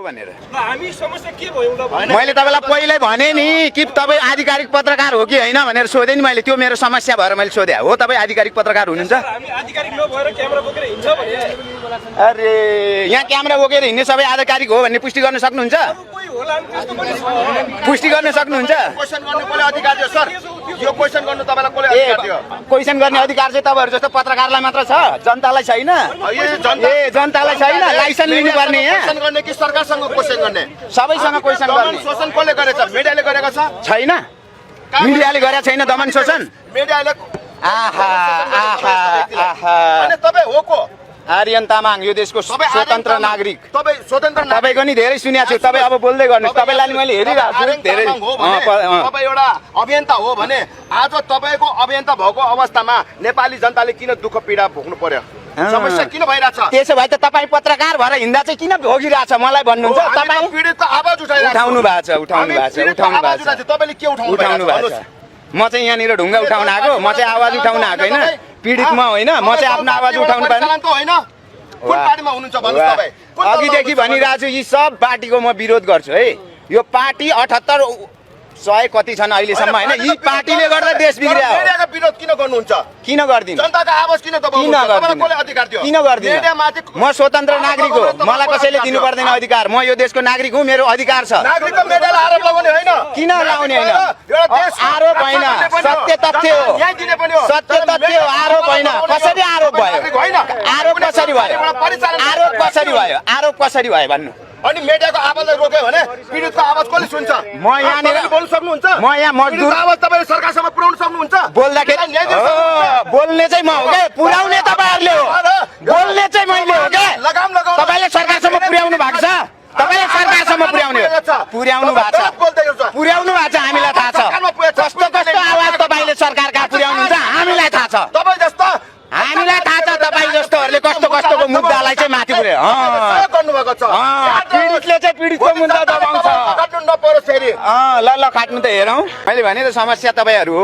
भनेर हामी समस्या के भयो ल मैले तपाईलाई पहिल्यै भने नि कि तपाई आधिकारिक पत्रकार हो कि हैन भनेर सोधे नि मैले त्यो मेरो समस्या भएर मैले सोधे हो तपाई आधिकारिक पत्रकार हुनुहुन्छ हामी आधिकारिक नभएर क्यामेरा बोकेर हिँड्छ भने अरे यहाँ क्यामेरा बोकेर हिँड्ने सबै आधिकारिक हो भन्ने पुष्टि गर्न सक्नुहुन्छ कोही होला नि त्यस्तो पनि छैन पुष्टि गर्न सक्नुहुन्छ क्वेशन गर्ने कसले अधिकार दियो सर यो क्वेशन गर्नु तपाईलाई कसले अधिकार दियो क्वेशन गर्ने अधिकार चाहिँ तपाईहरु जस्तो पत्रकारलाई मात्र छ जनतालाई छैन ए जनतालाई छैन लाइसेन्स लिनु पर्ने यहाँ क्वेशन गर्ने कि सरकारसँग क्वेशन गर्ने सबैसँग क्वेशन गर्ने शोषण कसले गरेछ मिडियाले गरेको छ छैन मिडियाले गरेको छैन दमन शोषण मिडियाले आहा आहा आहा अनि तपाई हो को आर्यन तामाङ यो देशको स्वतन्त्र नागरिक तपाई स्वतन्त्र तपाईको नि धेरै सुनेको छु तपाई अब बोल्दै गर्नुस् तपाईलाई मैले हेरिरहेको छु धेरै तपाई एउटा अभियन्ता हो भने आज तपाईको अभियन्ता भएको अवस्थामा नेपाली जनताले किन दुःख पीडा भोग्नु पर्यो समस्या किन भइराछ त्यसो भए त तपाई पत्रकार भएर हिँड्दा चाहिँ किन भोगिरहेछ मलाई भन्नुहुन्छ तपाई पीडितको आवाज उठाउनु भएको छ तपाईले के उठाउनु भएको छ म चाहिँ यहाँनिर ढुङ्गा उठाउन आएको म चाहिँ आवाज उठाउन आएको हैन पीडित म होइन म चाहिँ आफ्नो आवाज उठाउनु पर्ने हैन कुन पार्टीमा हुनुहुन्छ भन्नुस् तपाई अघिदेखि भनिरहेको छु यी सब पार्टीको म विरोध गर्छु है यो पार्टी 78 100 कति छन् अहिलेसम्म हैन यी पार्टीले गर्दा देश बिग्रियो मिडियाको विरोध किन गर्नुहुन्छ किन गर्दिन जनताको आवाज किन दबाउनुहुन्छ तपाईलाई कसले अधिकार दियो किन गर्दिन म स्वतन्त्र नागरिक हो मलाई कसैले दिनु पर्दैन अधिकार म यो देशको नागरिक हुँ मेरो अधिकार छ नागरिकको मिडियालाई आरोप लगाउने हैन किन लाउने हैन एउटा देश आरोप हैन सत्य तथ्य हो न्याय दिने पनि हो सत्य तथ्य हो आरोप हैन कसरी आरोप भयो आरोप कसरी भयो आरोप कसरी भयो भन्नु अनि मिडियाको आवाजलाई रोक्यो भने पीडितको आवाज कसले सुन्छ म यहाँनिर बोल्न सक्नुहुन्छ म यहाँ मजदुर आवाज तपाईले सरकारसम्म पुर्याउन सक्नुहुन्छ बोल्दाखेरि बोल्ने चाहिँ म हो के पुर्याउने तपाईहरुले हो बोल्ने चाहिँ मैले हो के लगाम लगाउन तपाईले सरकारसम्म पुर्याउनु भएको छ तपाईले सरकारसम्म पुर्याउने पुर्याउनु भएको छ हामीलाई थाहा छ कस्तो कस्तो आवाज तपाईले सरकारका पुर्याउनुहुन्छ हामीलाई थाहा छ तपाई जस्तो हामीलाई थाहा छ तपाई जस्तोहरुले कस्तो कस्तोको मुद्दालाई चाहिँ माथि पुर्यायो गर्नु भएको छ पीडितले चाहिँ पीडितको मुद्दा दबाउँछ काट्नु नपरोस् फेरि ल ल काट्नु त हेरौँ मैले भने त समस्या तपाईहरु हो